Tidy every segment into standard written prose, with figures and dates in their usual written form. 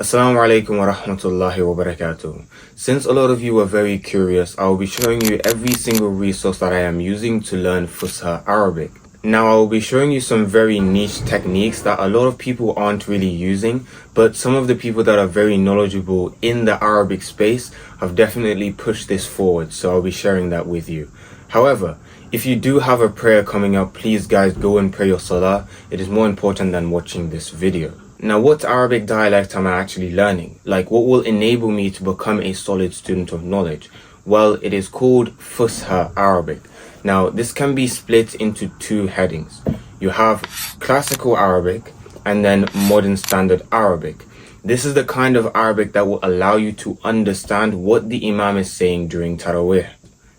Assalamu alaikum wa rahmatullahi wa barakatuh. Since a lot of you are very curious, I will be showing you every single resource that I am using to learn Fusha Arabic. Now I will be showing you some very niche techniques that a lot of people aren't really using, but some of the people that are very knowledgeable in the Arabic space have definitely pushed this forward, so I'll be sharing that with you. However, if you do have a prayer coming up, please guys go and pray your salah. It is more important than watching this video. Now, what Arabic dialect am I actually learning? Like, what will enable me to become a solid student of knowledge? Well, it is called Fusha Arabic. Now, this can be split into two headings. You have classical Arabic and then modern standard Arabic. This is the kind of Arabic that will allow you to understand what the Imam is saying during Taraweeh.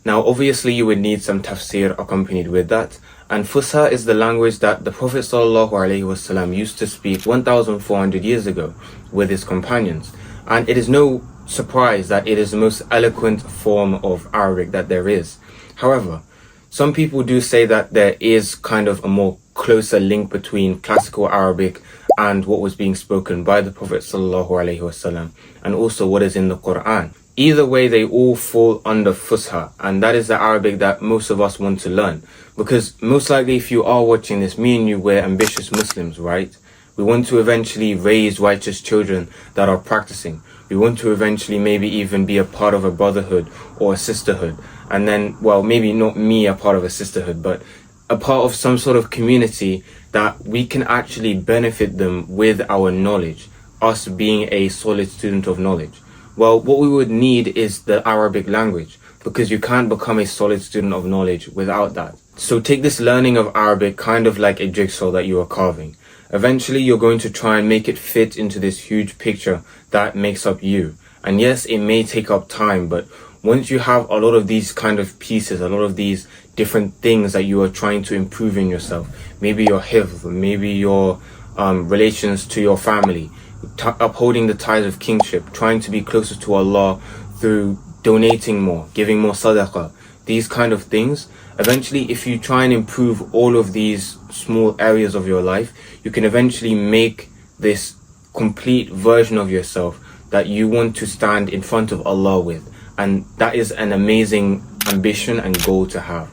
Now, obviously, you would need some tafsir accompanied with that. And Fusha is the language that the Prophet ﷺ used to speak 1,400 years ago with his companions. And it is no surprise that it is the most eloquent form of Arabic that there is. However, some people do say that there is kind of a more closer link between classical Arabic and what was being spoken by the Prophet ﷺ, and also what is in the Quran. Either way, they all fall under Fusha, and that is the Arabic that most of us want to learn. Because most likely, if you are watching this, me and you, we're ambitious Muslims, right? We want to eventually raise righteous children that are practicing. We want to eventually maybe even be a part of a brotherhood or a sisterhood. And then, well, maybe not me a part of a sisterhood, but a part of some sort of community that we can actually benefit them with our knowledge, us being a solid student of knowledge. Well, what we would need is the Arabic language, because you can't become a solid student of knowledge without that. So take this learning of Arabic kind of like a jigsaw that you are carving. Eventually, you're going to try and make it fit into this huge picture that makes up you. And yes, it may take up time, but once you have a lot of these kind of pieces, a lot of these different things that you are trying to improve in yourself, maybe your hifz, maybe your relations to your family, upholding the ties of kingship, trying to be closer to Allah through donating more, giving more sadaqah, these kind of things. Eventually, if you try and improve all of these small areas of your life, you can eventually make this complete version of yourself that you want to stand in front of Allah with. And that is an amazing ambition and goal to have.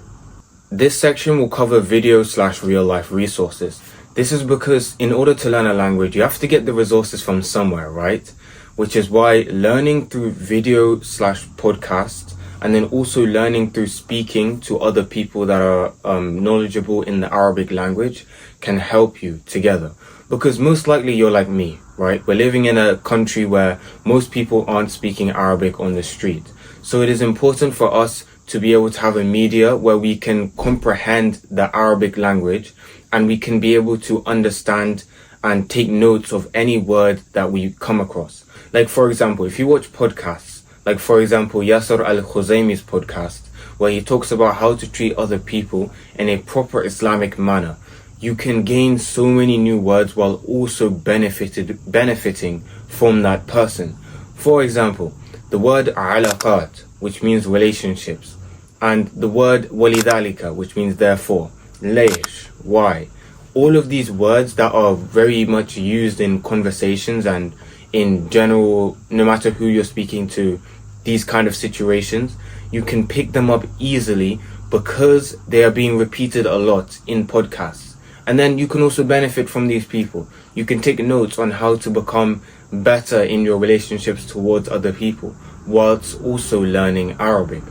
This section will cover video/real life resources. This is because in order to learn a language, you have to get the resources from somewhere, right? Which is why learning through video/podcasts and then also learning through speaking to other people that are knowledgeable in the Arabic language can help you together. Because most likely you're like me, right? We're living in a country where most people aren't speaking Arabic on the street. So it is important for us to be able to have a media where we can comprehend the Arabic language and we can be able to understand and take notes of any word that we come across. Like, for example, if you watch podcasts, like, for example, Yasser al-Khuzaimi's podcast, where he talks about how to treat other people in a proper Islamic manner, you can gain so many new words while also benefiting from that person. For example, the word alaqat, which means relationships, and the word walidhalika, which means therefore, laysh, why. All of these words that are very much used in conversations and in general, no matter who you're speaking to, these kind of situations, you can pick them up easily because they are being repeated a lot in podcasts. And then you can also benefit from these people. You can take notes on how to become better in your relationships towards other people, whilst also learning Arabic.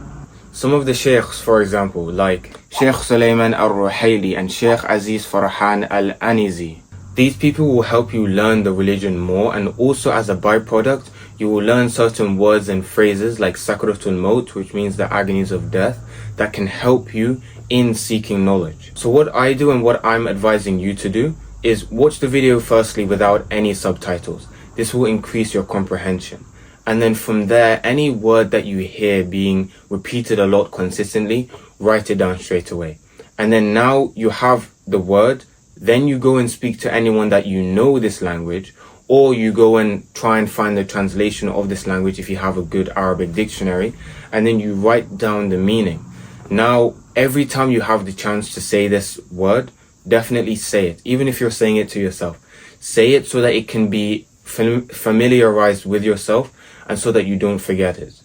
Some of the sheikhs, for example, like Sheikh Sulaiman al-Ruhaili and Sheikh Aziz Farhan al-Anizi, these people will help you learn the religion more, and also as a byproduct, you will learn certain words and phrases like Sakratul Maut, which means the agonies of death, that can help you in seeking knowledge. So what I do and what I'm advising you to do is watch the video firstly without any subtitles. This will increase your comprehension. And then from there, any word that you hear being repeated a lot consistently, write it down straight away. And then now you have the word, then you go and speak to anyone that you know this language, or you go and try and find the translation of this language if you have a good Arabic dictionary, and then you write down the meaning. Now, every time you have the chance to say this word, definitely say it. Even if you're saying it to yourself, say it so that it can be familiarized with yourself and so that you don't forget it.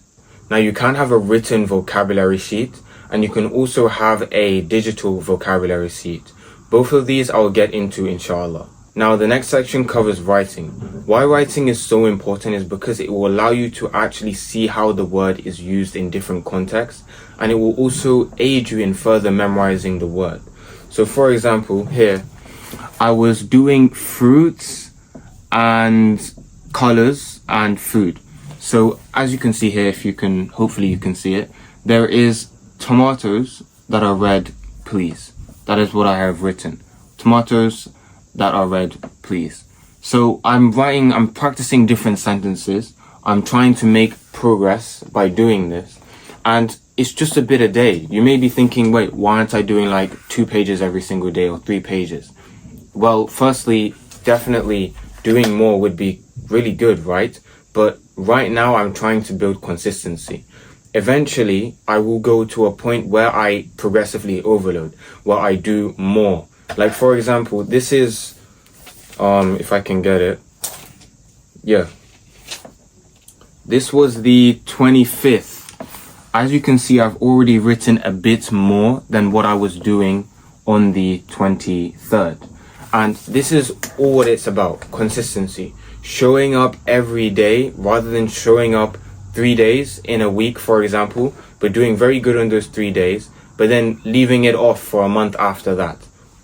Now you can have a written vocabulary sheet and you can also have a digital vocabulary sheet. Both of these I will get into inshallah. Now the next section covers writing. Why writing is so important is because it will allow you to actually see how the word is used in different contexts, and it will also aid you in further memorizing the word. So for example, here I was doing fruits and colors and food. So as you can see here, hopefully you can see it, there is tomatoes that are red, please. That is what I have written. Tomatoes that are red, please. So I'm practicing different sentences. I'm trying to make progress by doing this. And it's just a bit a day. You may be thinking, wait, why aren't I doing like 2 pages every single day or 3 pages? Well, firstly, definitely doing more would be really good, right? But right now I'm trying to build consistency. Eventually, I will go to a point where I progressively overload, where I do more. Like for example, this is, if I can get it, yeah. This was the 25th. As you can see, I've already written a bit more than what I was doing on the 23rd. And this is all what it's about, consistency. Showing up every day rather than showing up 3 days in a week, for example, but doing very good on those 3 days, but then leaving it off for a month after that.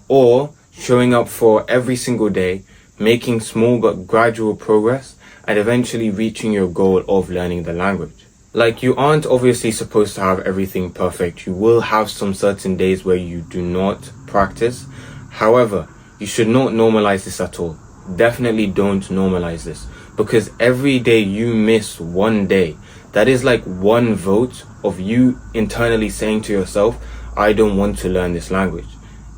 Or showing up for every single day, making small but gradual progress, and eventually reaching your goal of learning the language. Like, you aren't obviously supposed to have everything perfect. You will have some certain days where you do not practice. However, you should not normalize this at all. Definitely don't normalize this, because every day you miss 1 day, that is like 1 vote of you internally saying to yourself, I don't want to learn this language.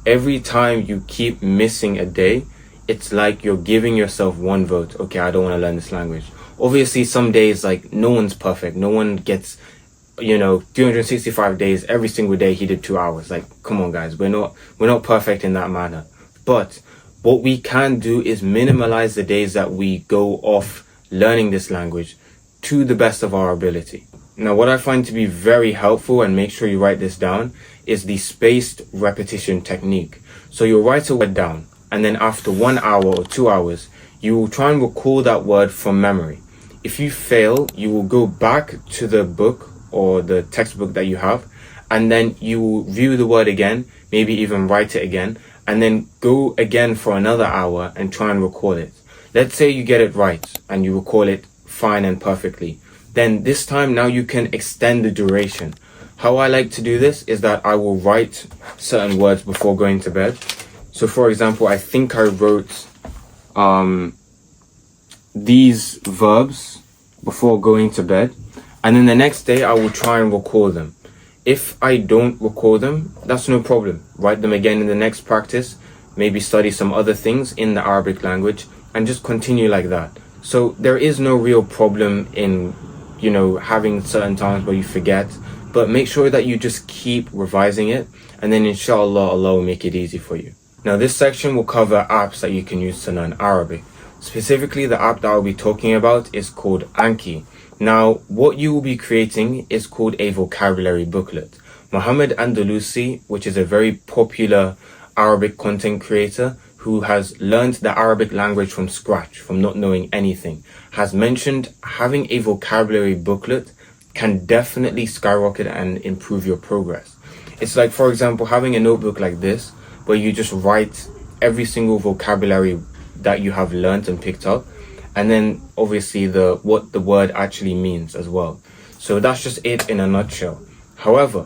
Every time you keep missing a day, it's like you're giving yourself 1 vote. Okay, I don't want to learn this language. Obviously, some days, like, no one's perfect. No one gets, 365 days, every single day he did 2 hours. Like, come on guys, we're not perfect in that manner. But what we can do is minimize the days that we go off learning this language to the best of our ability. Now, what I find to be very helpful, and make sure you write this down, is the spaced repetition technique. So you'll write a word down, and then after 1 hour or 2 hours, you will try and recall that word from memory. If you fail, you will go back to the book or the textbook that you have, and then you will view the word again, maybe even write it again, and then go again for another hour and try and recall it. Let's say you get it right and you recall it fine and perfectly. Then this time now you can extend the duration. How I like to do this is that I will write certain words before going to bed. So for example, I think I wrote these verbs before going to bed, and then the next day I will try and recall them. If I don't recall them, that's no problem. Write them again in the next practice, maybe study some other things in the Arabic language, and just continue like that. So there is no real problem in, having certain times where you forget, but make sure that you just keep revising it, and then inshallah, Allah will make it easy for you. Now this section will cover apps that you can use to learn Arabic. Specifically, the app that I'll be talking about is called Anki. Now, what you will be creating is called a vocabulary booklet. Mohammed Andalusi, which is a very popular Arabic content creator who has learned the Arabic language from scratch, from not knowing anything, has mentioned having a vocabulary booklet can definitely skyrocket and improve your progress. It's like, for example, having a notebook like this, where you just write every single vocabulary that you have learned and picked up, and then obviously what the word actually means as well. So that's just it in a nutshell. However,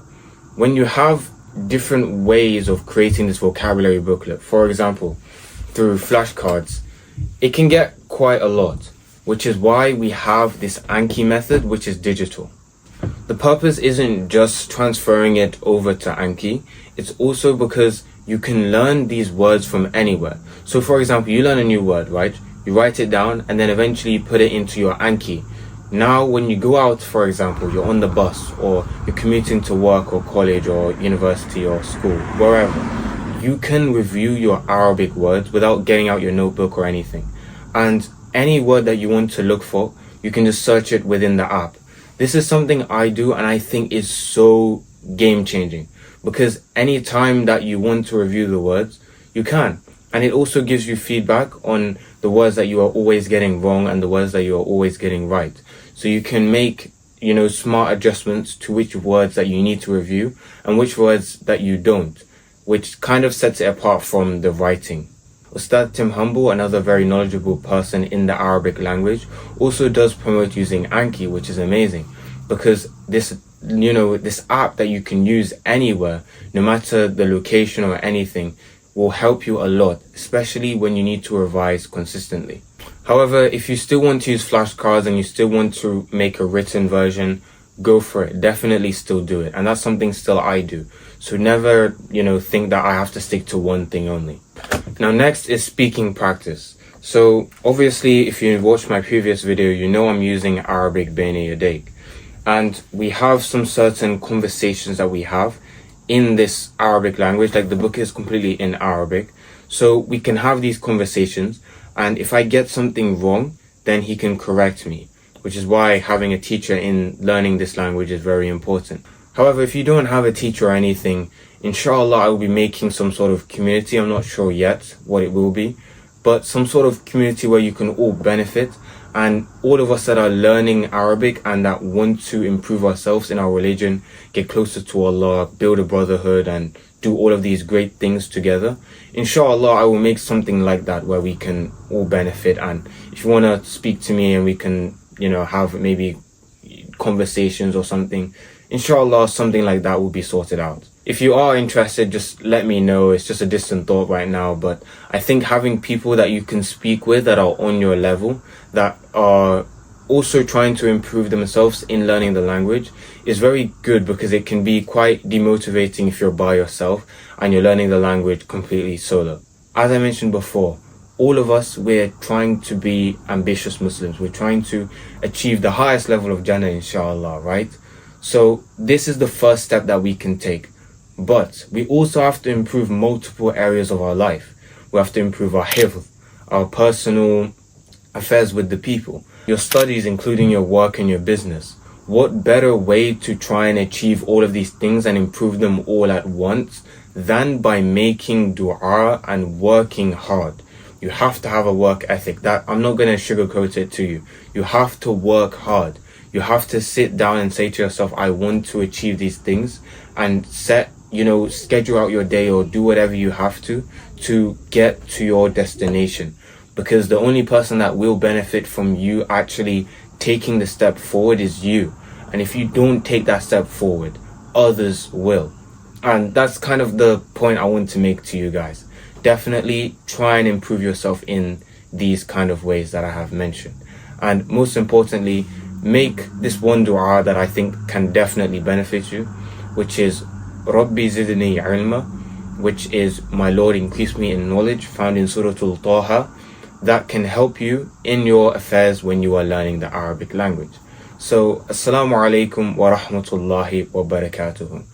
when you have different ways of creating this vocabulary booklet, for example, through flashcards, it can get quite a lot, which is why we have this Anki method, which is digital. The purpose isn't just transferring it over to Anki, it's also because you can learn these words from anywhere. So for example, you learn a new word, right? You write it down and then eventually you put it into your Anki. Now when you go out, for example, you're on the bus or you're commuting to work or college or university or school, wherever, you can review your Arabic words without getting out your notebook or anything. And any word that you want to look for, you can just search it within the app. This is something I do and I think is so game changing, because any time that you want to review the words, you can. And it also gives you feedback on the words that you are always getting wrong and the words that you are always getting right. So you can make, smart adjustments to which words that you need to review and which words that you don't, which kind of sets it apart from the writing. Ustad Tim Humble, another very knowledgeable person in the Arabic language, also does promote using Anki, which is amazing, because this app that you can use anywhere, no matter the location or anything, will help you a lot, especially when you need to revise consistently. However, if you still want to use flashcards and you still want to make a written version, go for it. Definitely still do it. And that's something still I do. So never, think that I have to stick to one thing only. Now, next is speaking practice. So obviously, if you watched my previous video, you know I'm using Arabic Bayna Yadayk. And we have some certain conversations that we have in this Arabic language, like the book is completely in Arabic. So we can have these conversations, and if I get something wrong, then he can correct me, which is why having a teacher in learning this language is very important. However, if you don't have a teacher or anything, In Sha Allah, I will be making some sort of community. I'm not sure yet what it will be, but some sort of community where you can all benefit, and all of us that are learning Arabic and that want to improve ourselves in our religion, get closer to Allah, build a brotherhood, and do all of these great things together. In Sha Allah, I will make something like that where we can all benefit. And if you want to speak to me and we can, have maybe conversations or something, In Sha Allah, something like that will be sorted out. If you are interested, just let me know. It's just a distant thought right now, but I think having people that you can speak with that are on your level, that are also trying to improve themselves in learning the language, is very good, because it can be quite demotivating if you're by yourself and you're learning the language completely solo. As I mentioned before, all of us, we're trying to be ambitious Muslims. We're trying to achieve the highest level of Jannah, inshallah, right? So this is the first step that we can take. But we also have to improve multiple areas of our life. We have to improve our hifz, our personal affairs with the people, your studies, including your work and your business. What better way to try and achieve all of these things and improve them all at once than by making dua and working hard? You have to have a work ethic. That I'm not going to sugarcoat it to you. You have to work hard. You have to sit down and say to yourself, I want to achieve these things, and schedule out your day or do whatever you have to get to your destination. Because the only person that will benefit from you actually taking the step forward is you. And if you don't take that step forward, others will. And that's kind of the point I want to make to you guys. Definitely try and improve yourself in these kind of ways that I have mentioned. And most importantly, make this one dua that I think can definitely benefit you, which is Rabbi zidni ilma, which is, my Lord, increase me in knowledge, found in Surah Al-Taha, that can help you in your affairs when you are learning the Arabic language. So, Assalamu alaikum wa rahmatullahi wa barakatuhu.